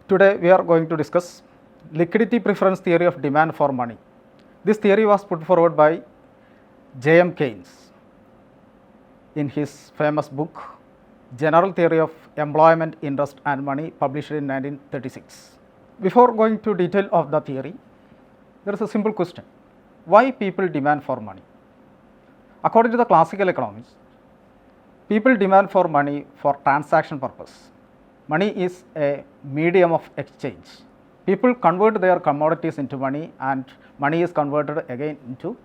Today we are going to discuss liquidity preference theory of demand for money. This theory was put forward by J.M. Keynes in his famous book General Theory of Employment, Interest and Money, published in 1936. Before going to detail of the theory, there is a simple question: why people demand for money? According to the classical economists, people demand for money for transaction purpose. Money is a medium of exchange. People convert their commodities into money, and money is converted again into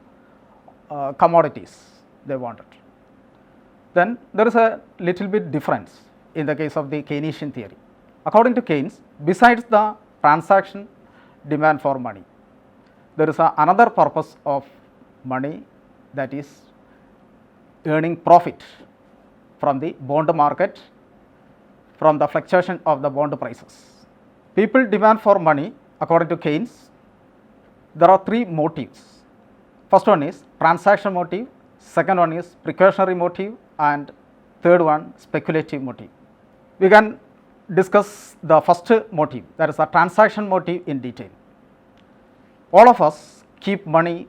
commodities they wanted. Then there is a little bit difference in the case of the Keynesian theory. According to Keynes, besides the transaction demand for money, there is another purpose of money, that is earning profit from the bond market, from the fluctuation of the bond prices. People demand for money, according to Keynes, there are three motives. First one is transaction motive, second one is precautionary motive, and third one speculative motive. We can discuss the first motive, that is a transaction motive, in detail. All of us keep money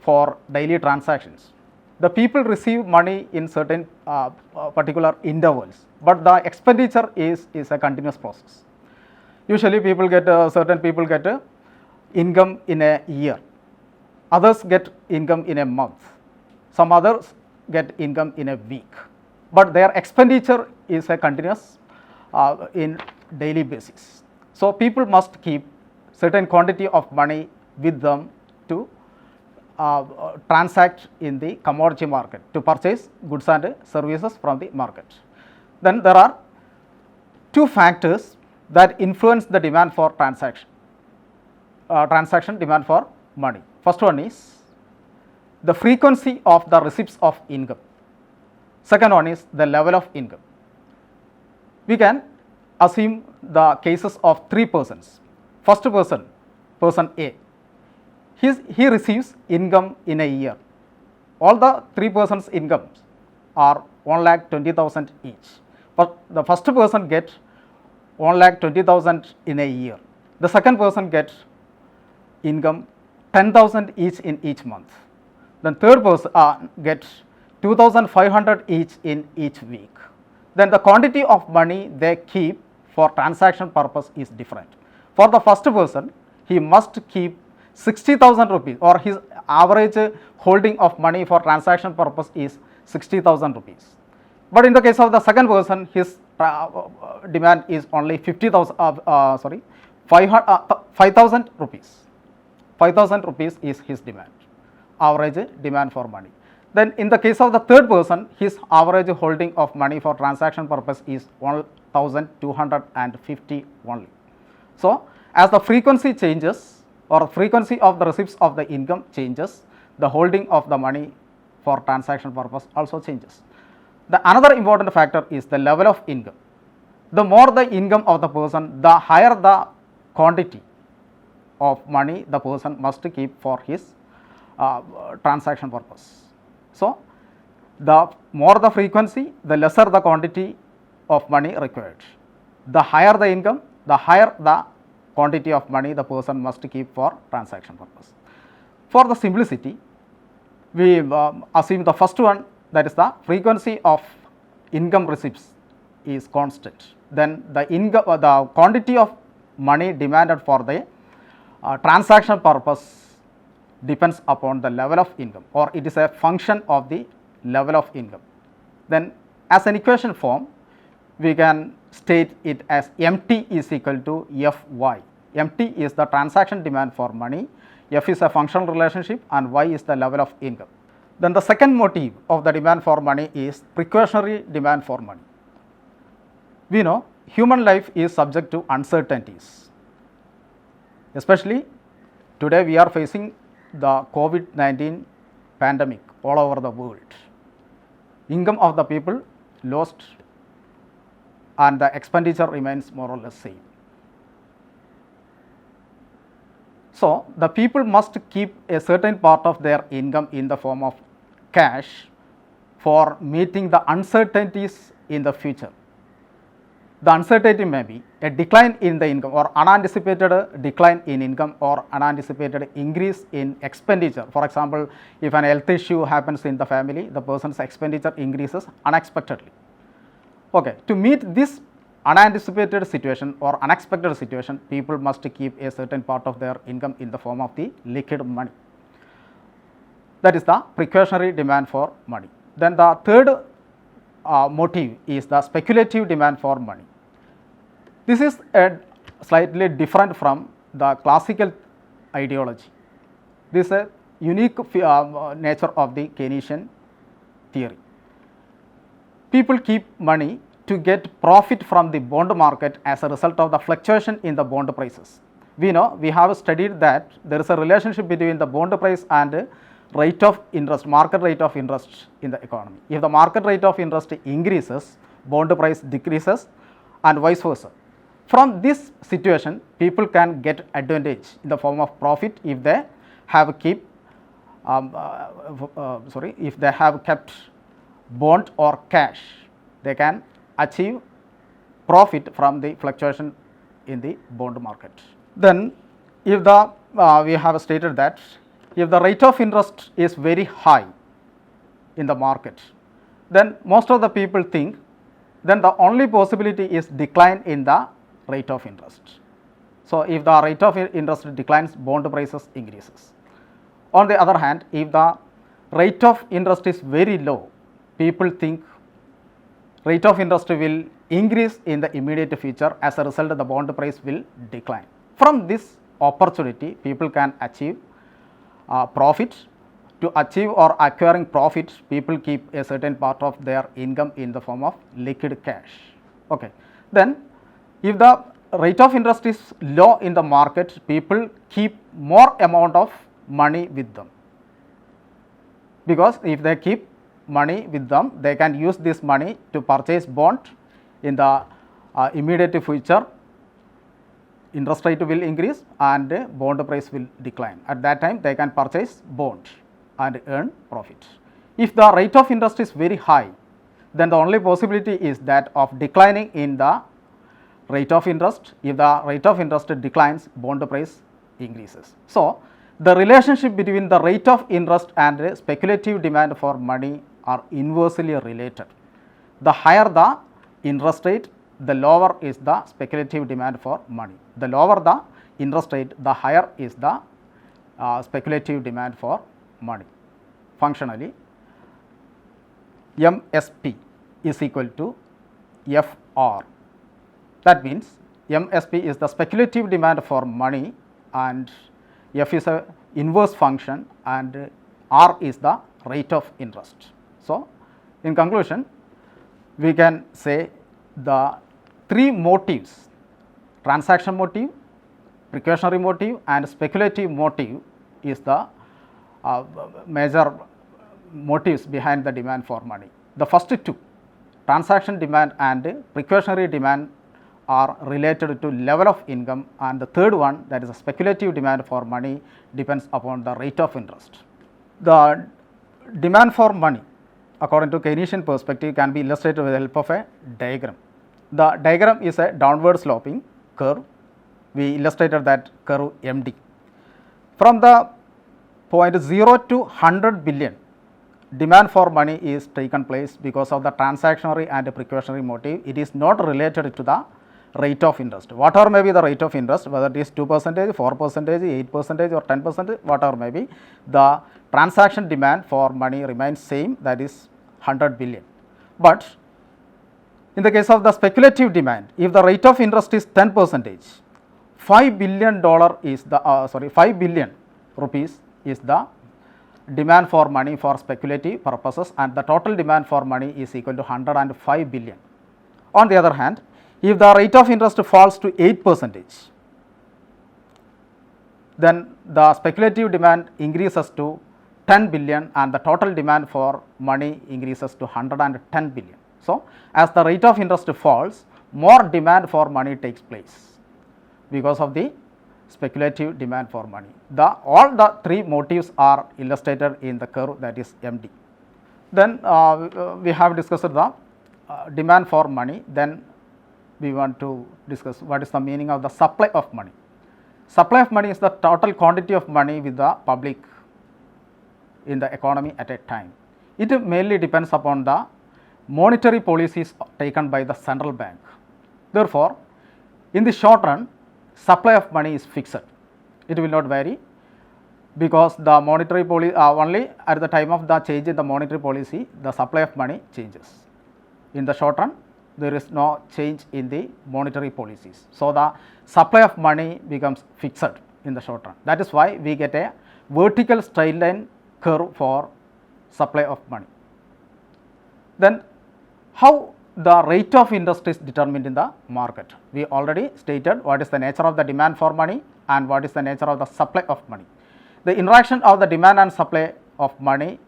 for daily transactions. The people receive money in certain particular intervals, but the expenditure is a continuous process. Usually people get certain people get income in a year, others get income in a month, some others get income in a week, but their expenditure is a continuous in daily basis. So people must keep certain quantity of money with them to transact in the commodity market, to purchase goods and services from the market. Then there are two factors that influence the demand for transaction demand for money. First one is the frequency of the receipts of income. Second one is the level of income. We can assume the cases of three persons. First person A, he receives income in a year. All the three persons' incomes are 1,20,000 each, but the first person gets 1,20,000 in a year. The second person gets income 10,000 each in each month. Then third person gets 2,500 each in each week. Then the quantity of money they keep for transaction purpose is different. For the first person, he must keep 60,000 rupees, or his average holding of money for transaction purpose is 60,000 rupees. But in the case of the second person, his demand is only 5,000 rupees. 5,000 rupees is his demand, average demand for money. Then in the case of the third person, his average holding of money for transaction purpose is 1,250 only. So as the frequency changes, or frequency of the receipts of the income changes, the holding of the money for transaction purpose also changes. The another important factor is the level of income. The more the income of the person, the higher the quantity of money the person must keep for his transaction purpose. So the more the frequency, the lesser the quantity of money required. The higher the income, the higher the quantity of money the person must keep for transaction purpose. For the simplicity, we assume the first one, that is the frequency of income receipts is constant. Then the quantity of money demanded for the transaction purpose depends upon the level of income, or it is a function of the level of income. Then as an equation form, we can state it as MT is equal to Fy. MT is the transaction demand for money, F is a functional relationship, and Y is the level of income. Then the second motive of the demand for money is precautionary demand for money. We know human life is subject to uncertainties, especially today we are facing the COVID-19 pandemic all over the world. Income of the people lost, and the expenditure remains more or less same. So the people must keep a certain part of their income in the form of cash for meeting the uncertainties in the future. the uncertainty may be a decline in the income or unanticipated decline in income or unanticipated increase in expenditure. For example, if an health issue happens in the family, the person's expenditure increases unexpectedly. Okay, to meet this unanticipated situation or unexpected situation, people must keep a certain part of their income in the form of the liquid money. That is the precautionary demand for money. Then the third motive is the speculative demand for money. This is slightly different from the classical ideology. This is a unique nature of the Keynesian theory. People keep money to get profit from the bond market as a result of the fluctuation in the bond prices. We know, we have studied that there is a relationship between the bond price and rate of interest, market rate of interest in the economy. If the market rate of interest increases, bond price decreases and vice versa. From this situation, people can get advantage in the form of profit if they have kept bond or cash. They can achieve profit from the fluctuation in the bond market. Then if the we have stated that if the rate of interest is very high in the market, then most of the people think then the only possibility is decline in the rate of interest. So if the rate of interest declines, bond prices increases. On the other hand, if the rate of interest is very low, people think rate of interest will increase in the immediate future. As a result, the bond price will decline. From this opportunity, people can achieve profit. To achieve or acquiring profit, people keep a certain part of their income in the form of liquid cash. Okay. Then if the rate of interest is low in the market, people keep more amount of money with them, because if they keep money with them, they can use this money to purchase bond. In the immediate future, interest rate will increase and bond price will decline. At that time, they can purchase bond and earn profit. If the rate of interest is very high, then the only possibility is that of declining in the rate of interest. If the rate of interest declines, bond price increases. So the relationship between the rate of interest and speculative demand for money are inversely related. The higher the interest rate, the lower is the speculative demand for money. The lower the interest rate, the higher is the speculative demand for money. Functionally, MSP is equal to FR. That means MSP is the speculative demand for money and F is a inverse function and R is the rate of interest. So in conclusion, we can say the three motives: transaction motive, precautionary motive and speculative motive is the major motives behind the demand for money. The first two, transaction demand and precautionary demand, are related to level of income, and the third one, that is a speculative demand for money, depends upon the rate of interest. The demand for money according to Keynesian perspective can be illustrated with the help of a diagram. The diagram is a downward sloping curve. We illustrated that curve MD. From the point 0 to 100 billion, demand for money is taken place because of the transactionary and precautionary motive. It is not related to the rate of interest. Whatever may be the rate of interest, whether it is 2%, 4%, 8% or 10%, whatever may be, the transaction demand for money remains same, that is 100 billion. But in the case of the speculative demand, if the rate of interest is 10%, $5 billion is the 5 billion rupees is the demand for money for speculative purposes, and the total demand for money is equal to 105 billion. On the other hand, if the rate of interest falls to 8%, then the speculative demand increases to 10 billion and the total demand for money increases to 110 billion. So as the rate of interest falls, more demand for money takes place because of the speculative demand for money. All the three motives are illustrated in the curve, that is MD. Then we have discussed the demand for money. Then we want to discuss what is the meaning of the supply of money. Supply of money is the total quantity of money with the public in the economy at a time. It mainly depends upon the monetary policies taken by the central bank. Therefore, in the short run, supply of money is fixed. It will not vary because the monetary policy only at the time of the change in the monetary policy, the supply of money changes. In the short run, there is no change in the monetary policies. So, the supply of money becomes fixed in the short run. That is why we get a vertical straight line curve for supply of money. Then how the rate of interest is determined in the market? We already stated what is the nature of the demand for money and what is the nature of the supply of money. The interaction of the demand and supply of money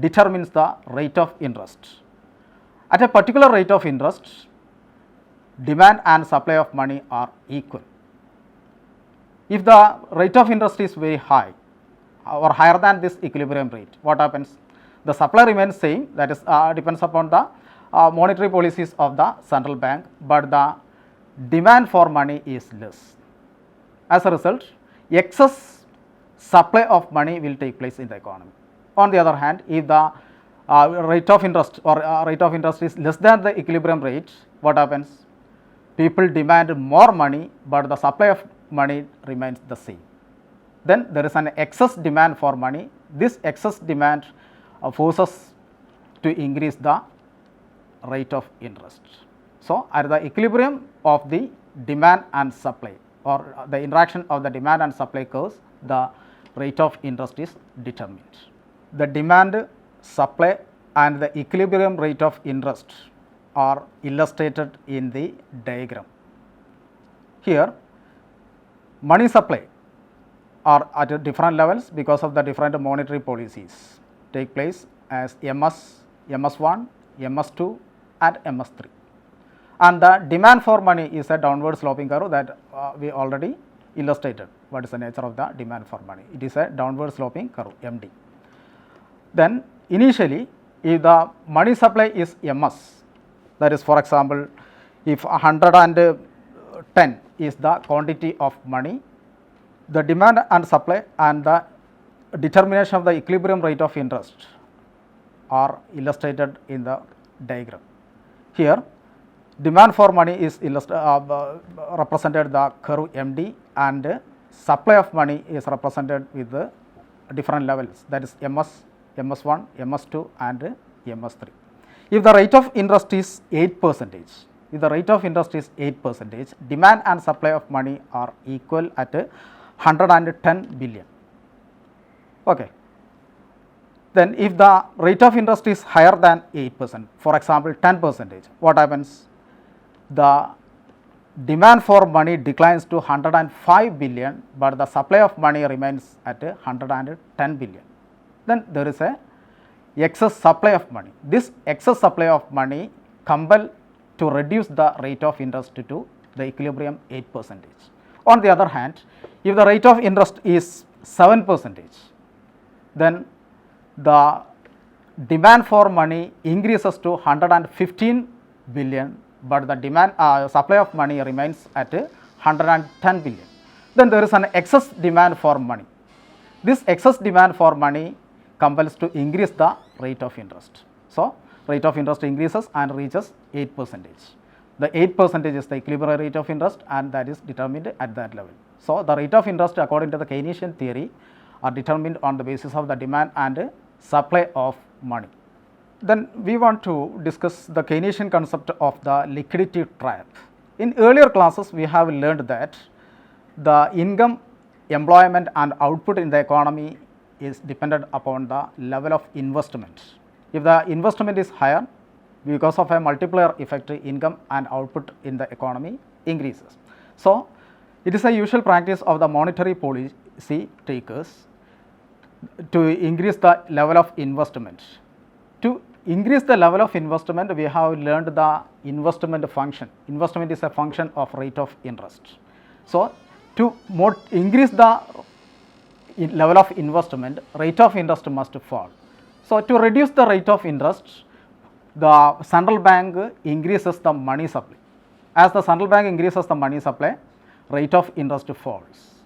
determines the rate of interest. At a particular rate of interest, demand and supply of money are equal. If the rate of interest is very high or higher than this equilibrium rate, what happens? The supply remains same, that is depends upon the monetary policies of the central bank, but the demand for money is less. As a result, excess supply of money will take place in the economy. On the other hand, if the rate of interest or rate of interest is less than the equilibrium rate, what happens? People demand more money, but the supply of money remains the same. Then there is an excess demand for money. This excess demand forces to increase the rate of interest. So, at the equilibrium of the demand and supply or the interaction of the demand and supply curves, the rate of interest is determined. The demand, supply and the equilibrium rate of interest are illustrated in the diagram. Here, money supply are at different levels because of the different monetary policies take place as MS, MS1, MS2 and MS3. And the demand for money is a downward sloping curve that we already illustrated. What is the nature of the demand for money? It is a downward sloping curve, MD. Then initially, if the money supply is MS, that is for example, if 110 is the quantity of money, the demand and supply and the determination of the equilibrium rate of interest are illustrated in the diagram. Here, demand for money is represented the curve MD and supply of money is represented with the different levels, that is MS, MS1, MS2 and MS3. If the rate of interest is 8%, if the rate of interest is 8%, demand and supply of money are equal at 110 billion. Okay. Then if the rate of interest is higher than 8%, for example 10%, what happens? The demand for money declines to 105 billion, but the supply of money remains at 110 billion. Then there is a excess supply of money. This excess supply of money compel to reduce the rate of interest to the equilibrium 8%. On the other hand, if the rate of interest is 7%, then the demand for money increases to 115 billion, but the demand supply of money remains at 110 billion. Then there is an excess demand for money. This excess demand for money compels to increase the rate of interest. So, rate of interest increases and reaches 8%. The 8% is the equilibrium rate of interest and that is determined at that level. So, the rate of interest according to the Keynesian theory are determined on the basis of the demand and supply of money. Then we want to discuss the Keynesian concept of the liquidity trap. In earlier classes, we have learned that the income, employment and output in the economy is dependent upon the level of investment. If the investment is higher, because of a multiplier effect, income and output in the economy increases. So, it is a usual practice of the monetary policy takers to increase the level of investment. To increase the level of investment, we have learned the investment function. Investment is a function of rate of interest. So, to increase the level of investment, rate of interest must fall. So, to reduce the rate of interest, the central bank increases the money supply. As the central bank increases the money supply, rate of interest falls,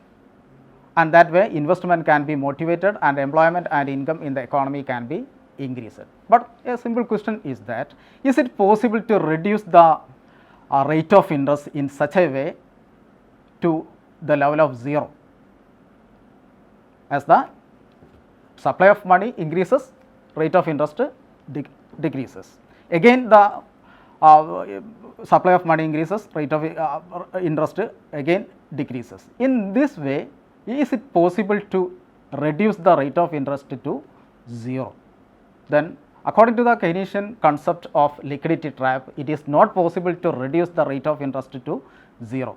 and that way investment can be motivated and employment and income in the economy can be increased. But a simple question is that, is it possible to reduce the rate of interest in such a way to the level of 0? As the supply of money increases, rate of interest decreases. Again the supply of money increases, rate of interest again decreases. In this way, is it possible to reduce the rate of interest to 0? Then according to the Keynesian concept of liquidity trap, it is not possible to reduce the rate of interest to 0.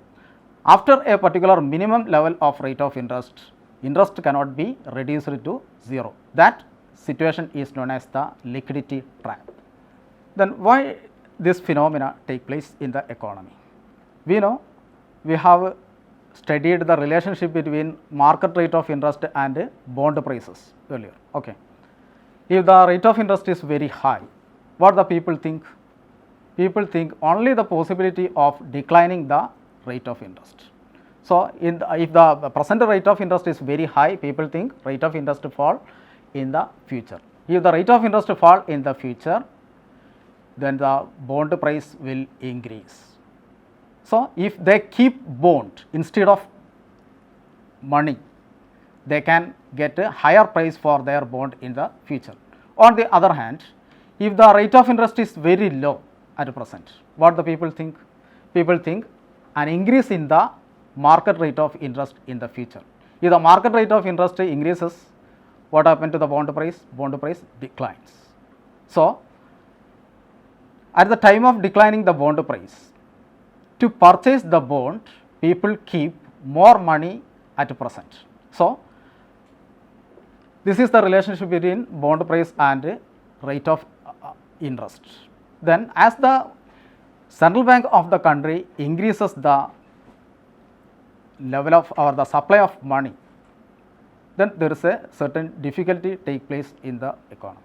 After a particular minimum level of rate of interest, interest cannot be reduced to 0. That situation is known as the liquidity trap. Then why this phenomena take place in the economy? We know, we have studied the relationship between market rate of interest and bond prices earlier. Okay. If the rate of interest is very high, what the people think? People think only the possibility of declining the rate of interest. So, if the present rate of interest is very high, people think rate of interest fall in the future. If the rate of interest fall in the future, then the bond price will increase. So, if they keep bond instead of money, they can get a higher price for their bond in the future. On the other hand, if the rate of interest is very low at present, what the people think? People think an increase in the market rate of interest in the future. If the market rate of interest increases, what happens to the bond price? Bond price declines. So, at the time of declining the bond price, to purchase the bond, people keep more money at present. So, this is the relationship between bond price and rate of interest. Then as the central bank of the country increases the level of or the supply of money, then there is a certain difficulty take place in the economy.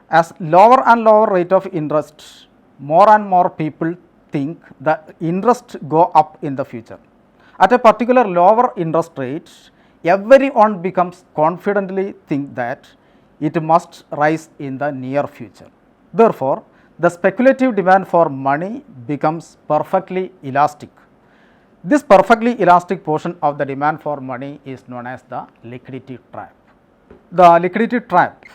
As lower and lower rate of interest, more and more people think the interest go up in the future. At a particular lower interest rate, everyone becomes confidently think that it must rise in the near future. Therefore, the speculative demand for money becomes perfectly elastic. This perfectly elastic portion of the demand for money is known as the liquidity trap. The liquidity trap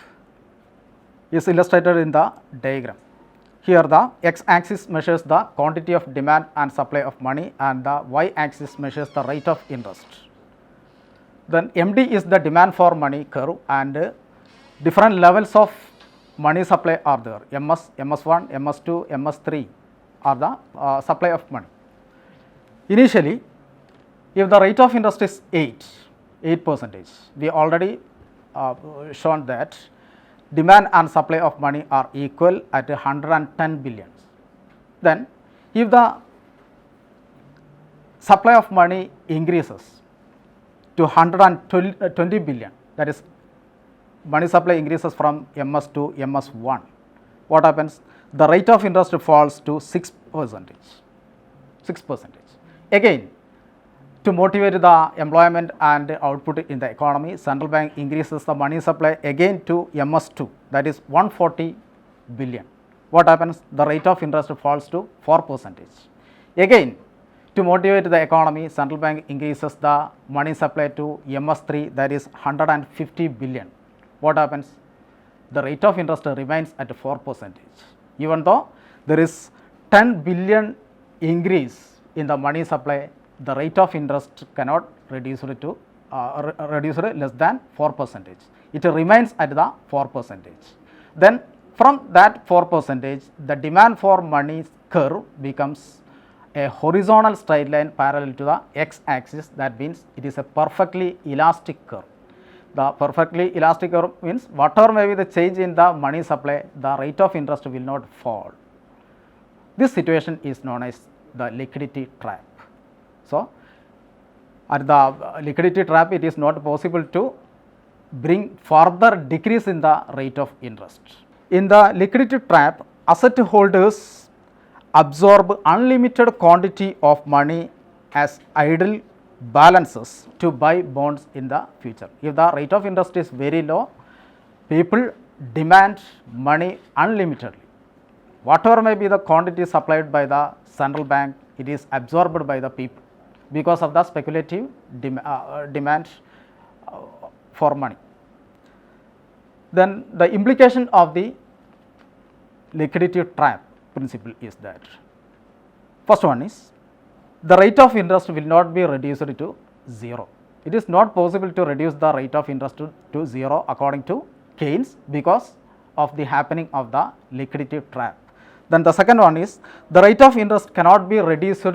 is illustrated in the diagram. Here the x-axis measures the quantity of demand and supply of money, and the y-axis measures the rate of interest. Then MD is the demand for money curve, and different levels of money supply are there. MS, MS1, MS2, MS3 are the supply of money. Initially, if the rate of interest is 8%, we already shown that demand and supply of money are equal at 110 billion. Then, if the supply of money increases to 120 billion, that is money supply increases from MS to MS1, what happens? The rate of interest falls to 6%. Again, to motivate the employment and output in the economy, central bank increases the money supply again to MS2, that is 140 billion. What happens? The rate of interest falls to 4%. Again, to motivate the economy, central bank increases the money supply to MS3, that is 150 billion. What happens? The rate of interest remains at 4%. Even though there is 10 billion increase in the money supply, the rate of interest cannot reduce it to less than 4%. It remains at the 4%. Then from that 4%, the demand for money curve becomes a horizontal straight line parallel to the x-axis. That means it is a perfectly elastic curve. The perfectly elastic curve means whatever may be the change in the money supply, the rate of interest will not fall. This situation is known as the liquidity trap. So, at the liquidity trap, it is not possible to bring further decrease in the rate of interest. In the liquidity trap, asset holders absorb unlimited quantity of money as idle balances to buy bonds in the future. If the rate of interest is very low, people demand money unlimitedly. Whatever may be the quantity supplied by the central bank, it is absorbed by the people because of the speculative demand for money. Then the implication of the liquidity trap principle is that first one is the rate of interest will not be reduced to zero. It is not possible to reduce the rate of interest to zero according to Keynes because of the happening of the liquidity trap. Then the second one is the rate of interest cannot be reduced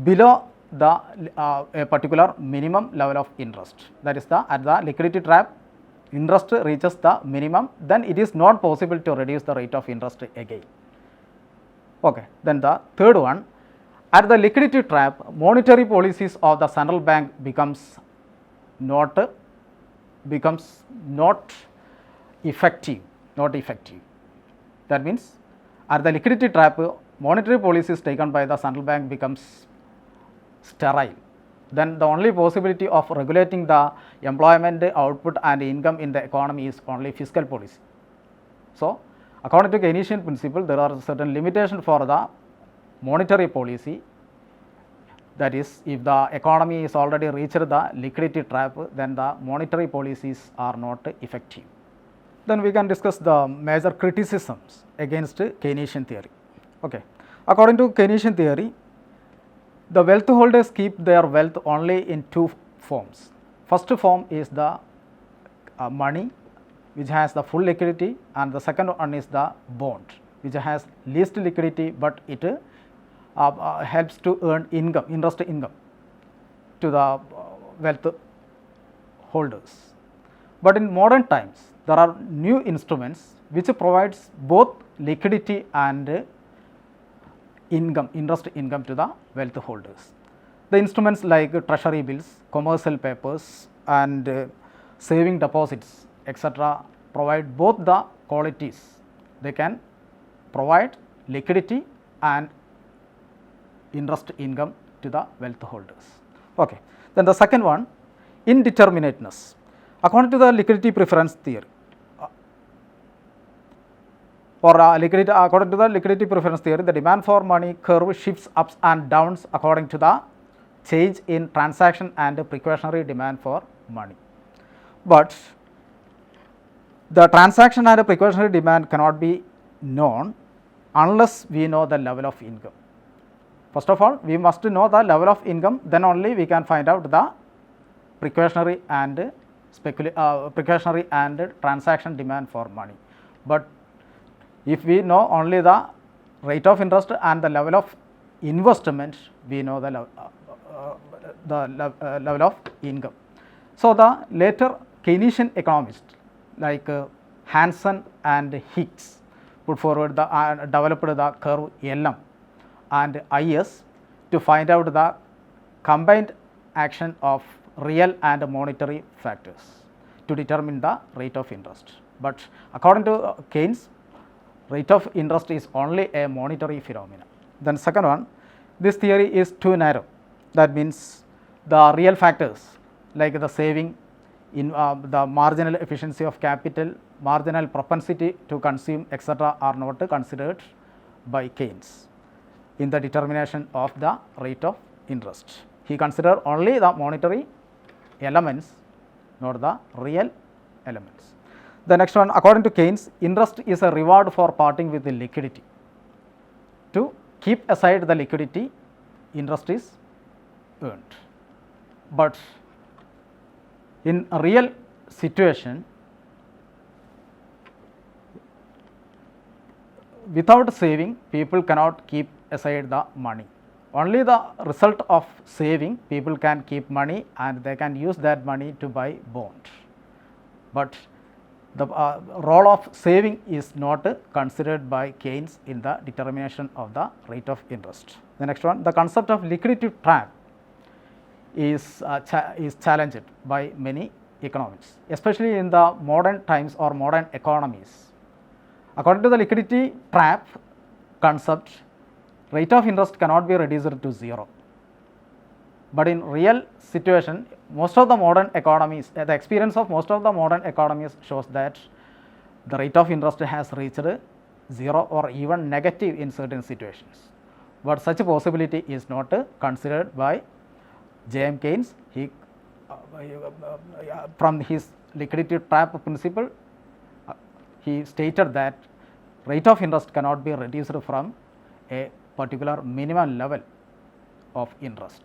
below the a particular minimum level of interest. That is at the liquidity trap, interest reaches the minimum, then it is not possible to reduce the rate of interest again. Okay. Then the third one, at the liquidity trap, monetary policies of the central bank becomes not effective. That means at the liquidity trap, monetary policies taken by the central bank becomes sterile. Then the only possibility of regulating the employment, output and income in the economy is only fiscal policy. So, according to Keynesian principle, there are certain limitations for the monetary policy. That is, if the economy is already reached the liquidity trap, then the monetary policies are not effective. Then we can discuss the major criticisms against Keynesian theory. Okay. According to Keynesian theory, the wealth holders keep their wealth only in two forms. First form is the money, which has the full liquidity, and the second one is the bond, which has least liquidity, but it helps to earn income, interest income to the wealth holders. But in modern times, there are new instruments which provides both liquidity and income, interest income to the wealth holders. The instruments like treasury bills, commercial papers and saving deposits etc. provide both the qualities. They can provide liquidity and interest income to the wealth holders. Okay. Then the second one, indeterminateness. According to the liquidity preference theory, according to the liquidity preference theory, the demand for money curve shifts ups and downs according to the change in transaction and precautionary demand for money. But the transaction and precautionary demand cannot be known unless we know the level of income. First of all, we must know the level of income, then only we can find out the precautionary and transaction demand for money. But if we know only the rate of interest and the level of investment, we know the level of income. So, the later Keynesian economists like Hansen and Hicks put forward developed the curve LM and IS to find out the combined action of real and monetary factors to determine the rate of interest. But according to Keynes, rate of interest is only a monetary phenomenon. Then second one, this theory is too narrow. That means the real factors like the saving, in the marginal efficiency of capital, marginal propensity to consume etc. are not considered by Keynes in the determination of the rate of interest. He considered only the monetary elements, not the real elements. The next one, according to Keynes, interest is a reward for parting with the liquidity. To keep aside the liquidity, interest is earned. But in a real situation, without saving, people cannot keep aside the money. Only the result of saving, people can keep money and they can use that money to buy bond. But the role of saving is not considered by Keynes in the determination of the rate of interest. The next one, the concept of liquidity trap is challenged by many economists, especially in the modern times or modern economies. According to the liquidity trap concept, rate of interest cannot be reduced to 0. But in real situation, most of the modern economies, the experience of most of the modern economies shows that the rate of interest has reached 0 or even negative in certain situations. But such a possibility is not considered by J.M. Keynes. He from his liquidity trap principle, he stated that rate of interest cannot be reduced from a particular minimum level of interest.